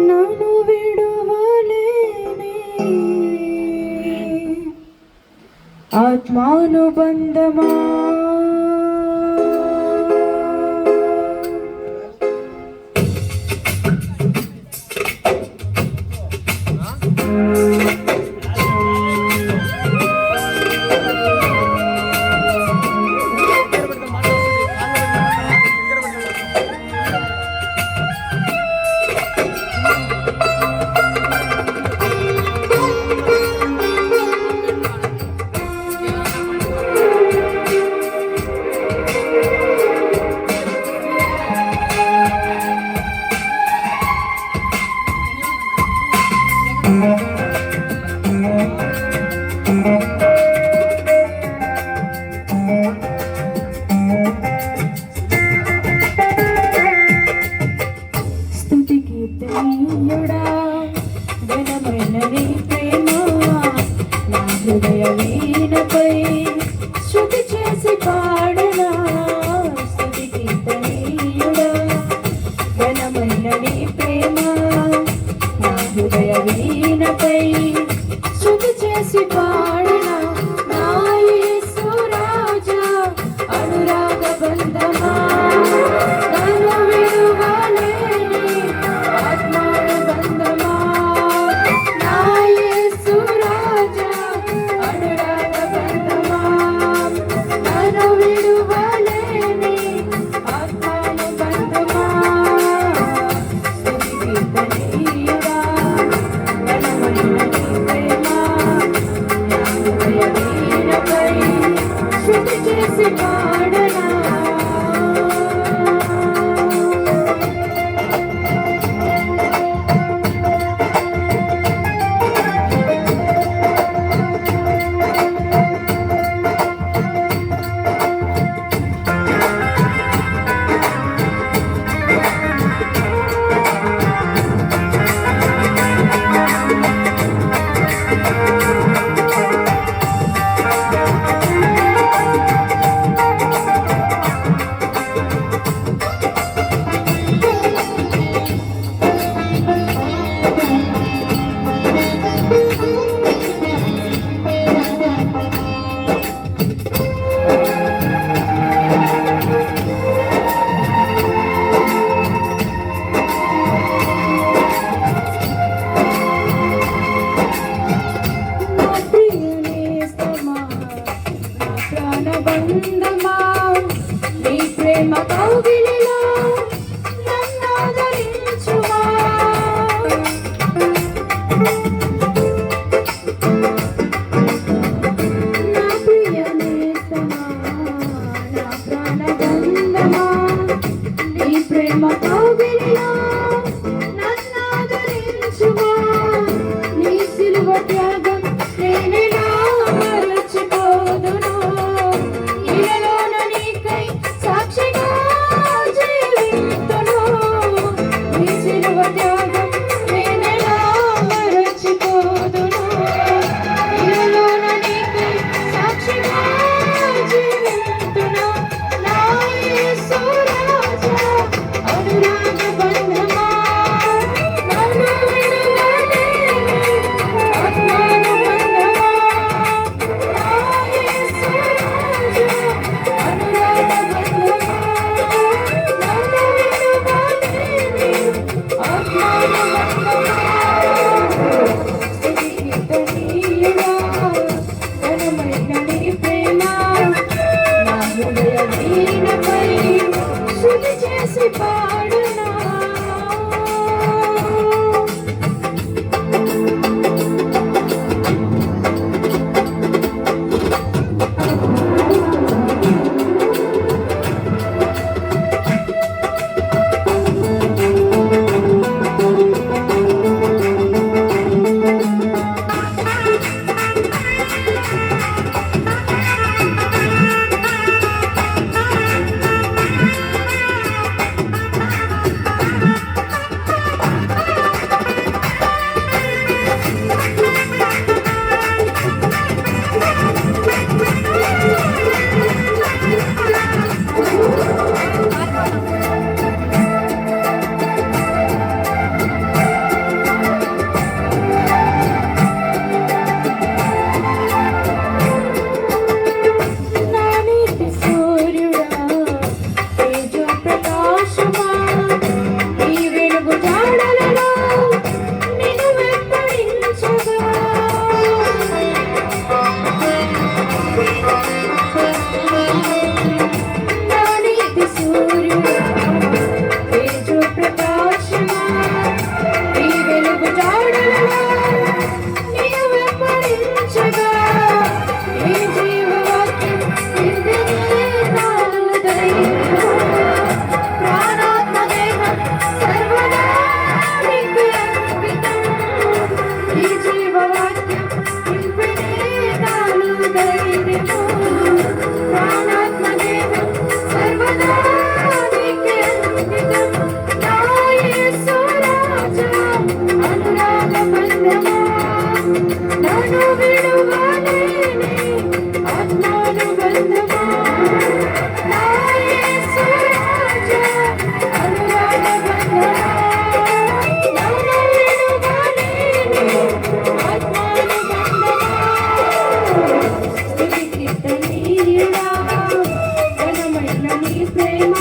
నన్ను విడువలేని ఆత్మానుబంధమా స్తుతి కీర్తనీయుడా ఘనమైన నీ ప్రేమ నా హృదయ వీణపై శృతి చేసి పాడనా. స్తుతి కీర్తనీయుడా ఘనమైన నీ ప్రేమ నా హృదయ వీణపై శృతి చేసి పాడనా. నా యేసు రాజా అనురాగ బంధమా నన్ను విడువలేని ఆత్మానుబంధమా. నా యేసు రాజా అనురాగ బంధమా నన్ను విడువలేని ఆత్మానుబంధమా. స్తుతి కీర్తనీయుడా ఘనమైన నీ ప్రేమ నా హృదయ వీణపై శృతి చేసి పాడనా. బంధమా నీ ప్రేమ కౌగిలిలో నన్నాదరించుమా. నా ప్రియ నేస్తమా నా ప్రాణ బంధమా నీ ప్రేమ కౌగిలిలో నన్నాదరించుమా. నీ సిలువ త్యాగం నేనెలా మరచిపోదును. ఇలలోన నీకై సాక్షిగా జీవింతును. నీ సిలువ త్యాగం నేనెలా మరచిపోదును. ఇలలోన నీకై సాక్షిగా జీవింతును. నా యేసు రాజా అనురాగ బంధమా నన్ను విడువలేని ఆత్మానుబంధమా. నా యేసు రాజా అనురాగ బంధమా నన్ను విడువలేని ఆత్మానుబంధమా. స్తుతి కీర్తనీయుడా ఘనమైన నీ ప్రేమ నా హృదయ వీణపై శృతి చేసి పాడనా. ప్రకాశమా ఈ వెలుగు జాడలలో నిన్ను వెంబడించగా నా నీతి సూర్యుడా తేజో ప్రకాశమా ఈ వెలుగు జాడలలో నిన్ను వెంబడించగా ఈ జీవవాక్యం నిర్విఘ్నే నాలో ధైర్యమా ప్రాణాత్మ దేహం సర్వదా నీకు అంకితం ఈ జీవవాక్యం నిర్విఘ్నే నాలో ధైర్యమా ప్రాణాత్మ దేహం సర్వదా నీకు అంకితం నా యేసు రాజా అనురాగ బంధమా నన్ను విడువలేని ఆత్మానుబంధమా నా యేసు రాజా అనురాగ బంధమా నన్ను విడువలేని ఆత్మానుబంధమా స్తుతికీర్తనీయుడా ఘనమైన నీ ప్రేమ